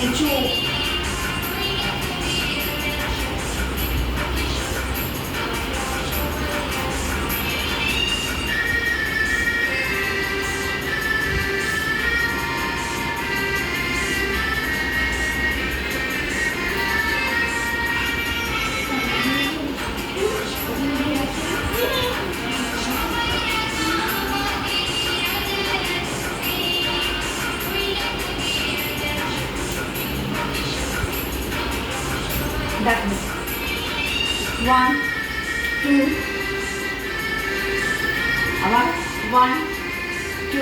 নিচু, দেখো 1 2 আবার 1 2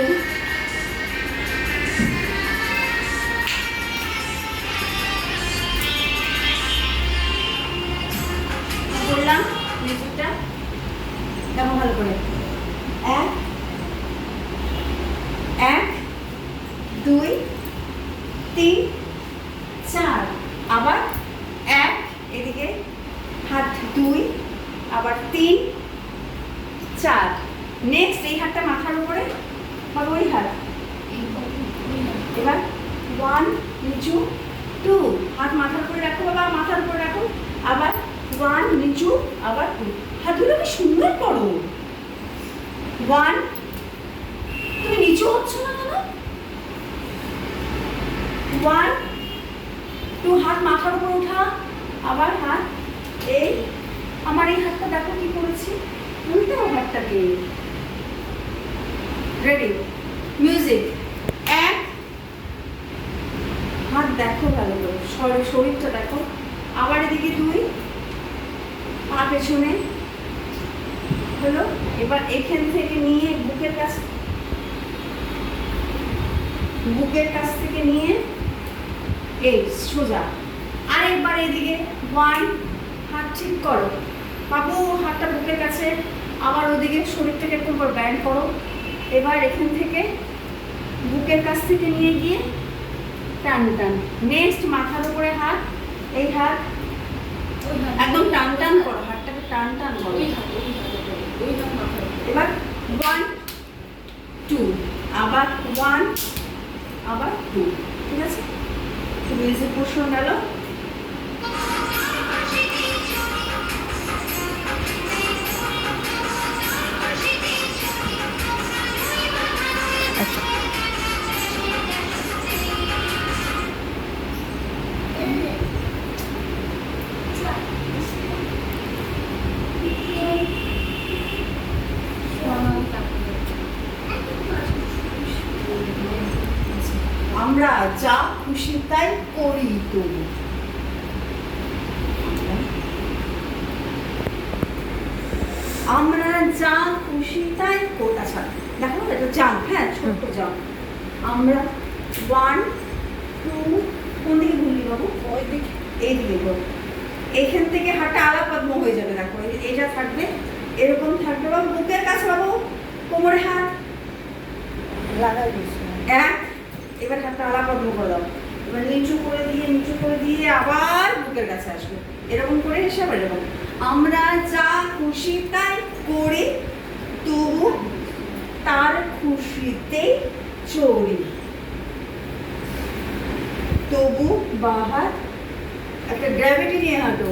বললাম মিউজিকটা দেখো ভালো করে 1 1 2 3 4 আবার 1 এদিকে হাত 2 আবার 3 4 নেক্সট এই হাতটা মাথার উপরে বা ওই হাত এবার 1 নিচু 2 হাত মাথার উপরে রাখো বাবা মাথার উপরে রাখো আবার 1 নিচু আবার 2 হাতগুলো কি সুন্দর করো 1 তুমি নিচু হচ্ছ না কেন 1 2 হাত মাথার উপর ওঠা আবার হাত এই আমার এই হাতটা দেখো কি করেছি উল্টাও হাতটাকে রেডি মিউজিক 1 হাত দেখো ভালো করে শরীরটা দেখো আবার এদিকে 2 পা পেছনে হলো এবার এখান থেকে নিয়ে বুকের কাছ থেকে নিয়ে এই সোজা আরেকবার এদিকে 1 হাত ঠিক করো বাবু হাতটা বুকের কাছে আবার ওদিকে শরীরটাকে একটু ব্যান্ড করো এবার এখান থেকে বুকের কাছ থেকে নিয়ে গিয়ে টান টান নেক্সট মাথার উপরে হাত এই হাত একদম টান টান করো হাতটাকে টান টান করো এবার 1 2 আবার 1 আবার 2 ঠিক আছে মিউজিক পোর্শন গেল আমরা যা খুশি তাই করি তবু আমরা যা খুশি তাই আচ্ছা দেখো এটা জাম হ্যাঁ ছোট্ট জাম আমরা 1 2 কোন দিকে ঘুরলি বাবু ওই দিকে এই দিকে ঘুরো এখান থেকে হাঁটা আলা পদ্ম হয়ে যাবে দেখো এটা থাকবে এরকম থাকবে বাবু বুকের কাছে বাবু কোমরে হাত লাগাই দিচ্ছি 1 এবার হাতটা আলা পদ্ম করে দাও এবার নিচু করে দিয়ে আবার বুকের কাছে আসবে এরকম করে এসে আবার এরকম আমরা যা খুশি তাই করি তবু তার খুশিতে চড়ি তবু বাহার একটা গ্র্যাভিটি নিয়ে হাঁটো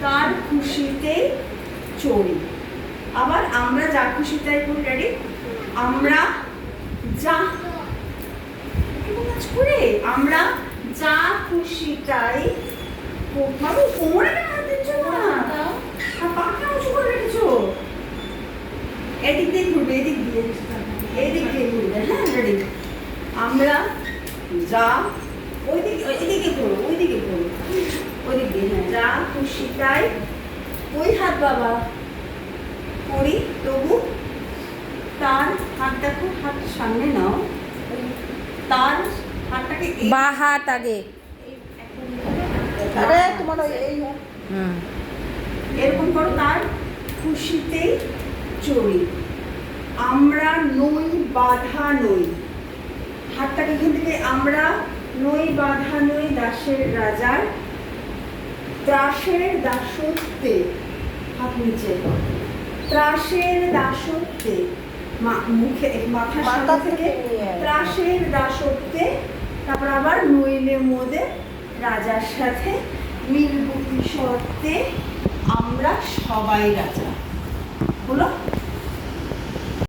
তার খুশিতে চড়ি আবার আমরা যা খুশি তাই করি রেডি আমরা যা করে আমরা যা খুশি তাই বাবু কোমরে হাত দিচ্ছ না আর পাটা উঁচু করে রেখেছো এদিক দিয়ে ঘুরবে এদিক দিয়ে ঘুরবে হ্যাঁ রেডি আমরা যা ওইদিকে ঘুরো ওই দিক দিয়ে হ্যাঁ যা খুশি তাই ওই হাত বাবা করি তবু তার হাত দেখো হাত সামনে নাও তার হাতটাকে বা হাত আগে আরে তোমার এই এরকম করো তার খুশিতেই চড়ি আমরা নই বাধা নই হাতটাকে এখান থেকে আমরা নই বাধা নই দাসের রাজার ত্রাসের দাসত্বে হাত নিচে ত্রাসের দাসত্বে মুখে মাথার সামনে থেকে ত্রাসের দাসত্বে তারপর আবার নইলে মোদের রাজার সাথে মিলবুটি শর্তে আমরা সবাই রাজা হলো।